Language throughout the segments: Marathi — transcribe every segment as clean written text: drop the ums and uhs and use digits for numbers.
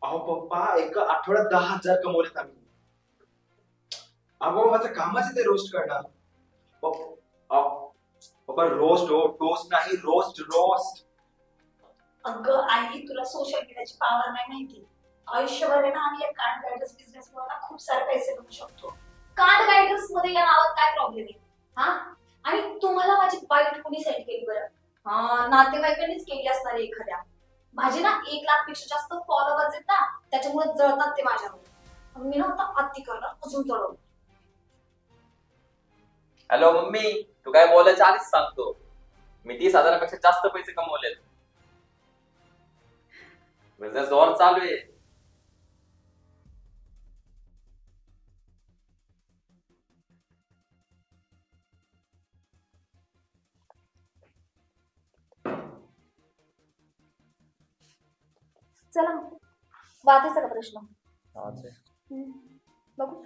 अहो पप्पा, एका आठवड्यात 10,000 कमवलेत आम्ही. अहो माझं कामाचं ते रोस्ट करणार. पप्पा रोस्ट हो, टोस्ट नाही, रोस्ट रोस्ट. अगं आई, तुला सोशल मीडियाची पॉवर नाही माहिती. आयुष्यभर आहे ना आम्ही या कार्ड गायडन्स बिझनेस मध्ये खूप सारे पैसे कमवू शकतो. कार्ड गायडन्स मध्ये या नावात काय प्रॉब्लेम आहे? हा, आणि तुम्हाला माझी बाईट कोणी सेंड केली बरं? हा, नातेवाईकांनीच केली असणार आहे एखाद्या. माझे ना 1,00,000 पेक्षा जास्त फॉलोअर्स आहेत ना, त्याच्यामुळे जळतात ते माझ्यावर. मी ना आता अति करणार, अजून जळव. हॅलो मम्मी, तू काय बोलायचं आधीच सांगतो. मी 30,000पेक्षा जास्त पैसे कमवलेत. बिझनेस जोर चालू आहे. चला वाचायचा का प्रश्न? बघू.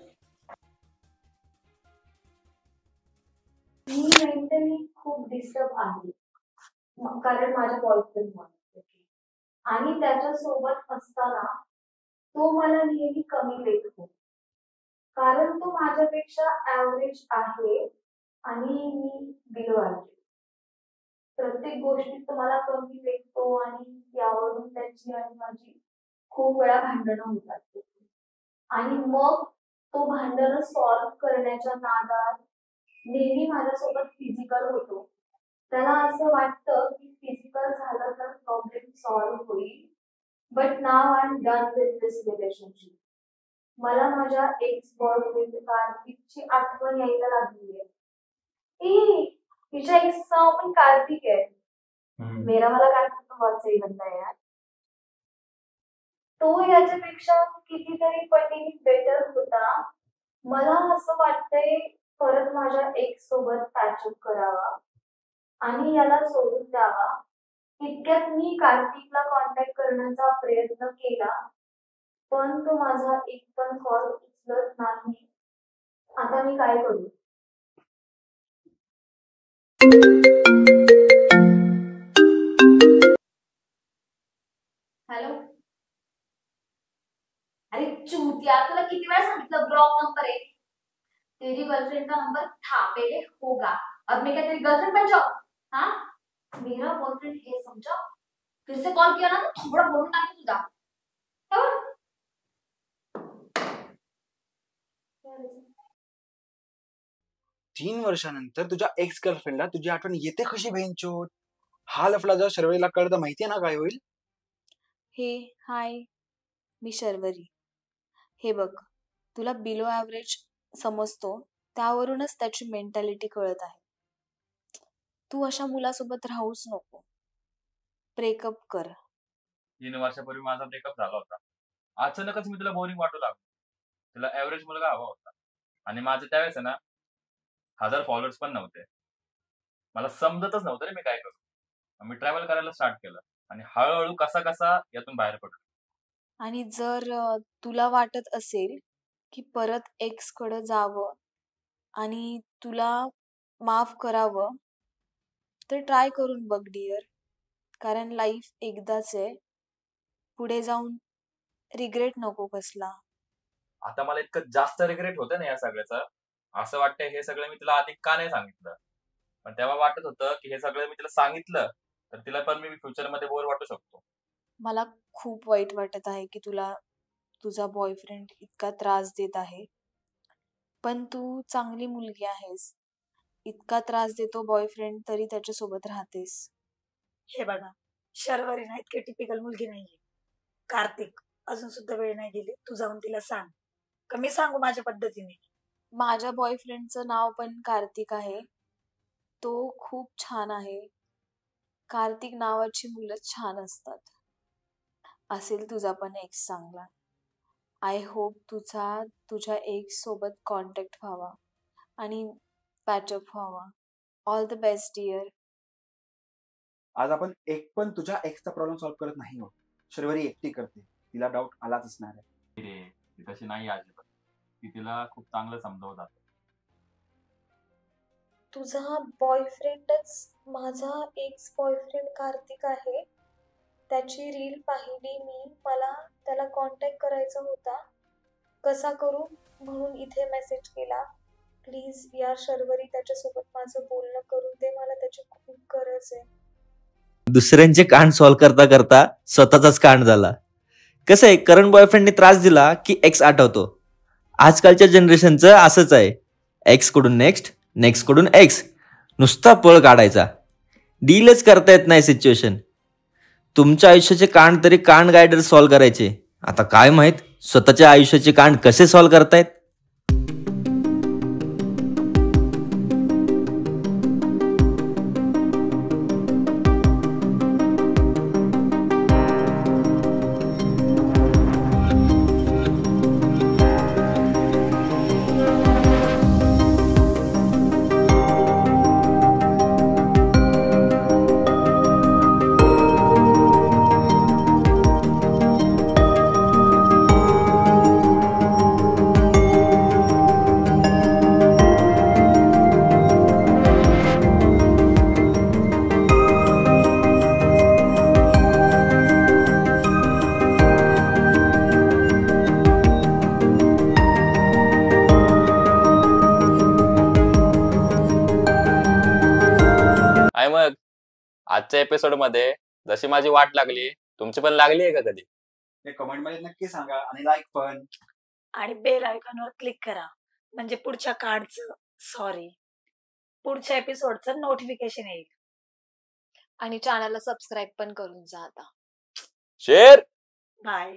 मी मेंटली खूप डिस्टर्ब आहे कारण माझ्या बॉयफ्रेंड आणि त्याच्या सोबत असताना तो मला नेहमी कमी लेखतो कारण तो माझ्यापेक्षा ऍव्हरेज आहे आणि मी बिलो आहे. प्रत्येक गोष्टीत तो मला कमी लेखतो आणि यावरून त्याची आणि माझी खूप वेळा भांडणं होतात आणि मग तो भांडणं सॉल्व्ह करण्याच्या नादात नेहमी माझ्यासोबत फिजिकल होतो. त्याला असं वाटतं की फिजिकल झालं तर प्रॉब्लेम सॉल्व्ह होईल. But now I am done with this relationship. मला माझ्या एक्स बॉयफ्रेंड कार्तिकची आठवण यायला लागली आहे. तिच्या एक्सचं नाव पण कार्तिक आहे. मेरा वाला कार्तिक तो बहुत सही बनता है यार. तो याच्यापेक्षा कितीतरी पटीने बेटर होता. मला असं वाटतंय परत माझ्या एक्स सोबत पॅचअप करावा आणि याला सोडून द्यावा. इतक्यात मी कार्तिकला कॉन्टॅक्ट करण्याचा प्रयत्न केला पण तो माझा एक पण कॉल उचलत नाही. आता मी काय करू? हॅलो. अरे चूतिया, तुला किती वेळा सांगितलं ब्लॉक नंबर है. तेरी गर्लफ्रेंड का नंबर था पहले होगा. अब मैं क्या तेरी गर्लफ्रेंड बन जाऊं? हाँ, मेरा बॉयफ्रेंड है समझा. फिर से कॉल किया ना तो थोड़ा बोलूं टाकेल तुझा. 3 वर्षानंतर तुझ्या एक्स गर्लफ्रेंडला तुझी आठवण येते कशी बेंचोत? हा लफडा जर शर्वरीला कळलं माहितीये ना काय होईल? हे हाय, मी शर्वरी. हे बघ, तुला बिलो ॲव्हरेज समजतो त्यावरूनच त्याची मेंटॅलिटी कळत आहे. तू अशा मुलासोबत राहूच नको. ब्रेकअप कर. 3 वर्षापूर्वी माझा ब्रेकअप झाला होता. अचानकच मी तुला बोरिंग वाटू लागलो. तुला ऍव्हरेज मुलगा हवा होता आणि माझे त्यावेळेस ना 1,000 फॉलोअर्स पण नव्हते. मला समजतच नव्हतं रे मी काय करू. मी ट्रॅव्हल करायला स्टार्ट केलं आणि हळूहळू कसा कसा यातून बाहेर पडलो. आणि जर तुला वाटत असेल की परत एक्स कडे जावं आणि तुला माफ करावं तर ट्राय करून बघ डिअर. कारण लाईफ एकदाच आहे. पुढे जाऊन रिग्रेट नको कसला. आता मला इतकं जास्त रिग्रेट होतं ना या सगळ्याचं. असं वाटतंय हे सगळं मी तिला आधी का नाही सांगितलं. पण तेव्हा वाटत होतं की हे सगळं मी तिला सांगितलं तर तिला पण मी फ्युचर मध्ये बोर वाटू शकतो. मला खूप वाईट वाटत आहे की तुला तुझा बॉयफ्रेंड इतका त्रास देत आहे. पण तू चांगली मुलगी आहेस. इतका त्रास देतो बॉयफ्रेंड तरी त्याच्यासोबत राहतेस. हे बघा, शर्वरी ना इतकी टिपिकल मुलगी नाहीये. कार्तिक, अजून सुद्धा वेळ नाही गेली. तू जाऊन तिला सांग. कमी सांगू माझ्या पद्धतीने. माझ्या बॉयफ्रेंडचं नाव पण कार्तिक आहे. तो खूप छान आहे. कार्तिक नावाची मुलं छान असतात. असेल तुझा पण एक्स चांगला. आय होप तुझ्या एक्स सोबत कॉन्टॅक्ट व्हावा आणि पॅचअप व्हावा. All the best dear. आज आपण एक पण तुझ्या एक्सचा प्रॉब्लेम सॉल्व्ह करत नाही आहोत. शर्वरी एकटी करते. तिला डाऊट आलाच असणार आहे. ती तशी नाही अजिबात. ती तिला खूप चांगलं समजावतात. तुझा बॉयफ्रेंडच माझा एक्स बॉयफ्रेंड कार्तिक आहे. त्याची रील पाहिली मी. मला त्याला कॉन्टॅक्ट करायचा होता. कसा करू म्हणून इथे मेसेज केला. प्लीज यार शर्वरी, त्याच्यासोबत माझं बोलणं करून दे, मला त्याची खूप गरज आहे. दुसऱ्यांचे कांड सॉल्व्ह करता करता स्वतःचाच कांड झाला. कसं आहे, करंट बॉयफ्रेंडने त्रास दिला की एक्स आठवतो. आजकालच्या जनरेशनचं असंच आहे. एक्स कडून नेक्स्ट, नेक्स्ट कडून एक्स, नुसता पळ काढायचा. डीलच करता येत नाही सिच्युएशन. तुमच्या आयुष्याचे कांड तरी कांड गायडर सॉल्व्ह करायचे. आता काय माहित स्वतःच्या आयुष्याचे कांड कसे सॉल्व्ह करतायत. आणि मग आजच्या एपिसोड मध्ये जशी माझी वाट लागली, तुमची पण लागली आहे का कधी? हे कमेंट मध्ये नक्की सांगा आणि लाईक पण. आणि बेल आयकॉनवर क्लिक करा म्हणजे पुढच्या एपिसोडचं नोटिफिकेशन येईल. आणि चॅनलला सबस्क्राईब पण करून जा आता. Share bye.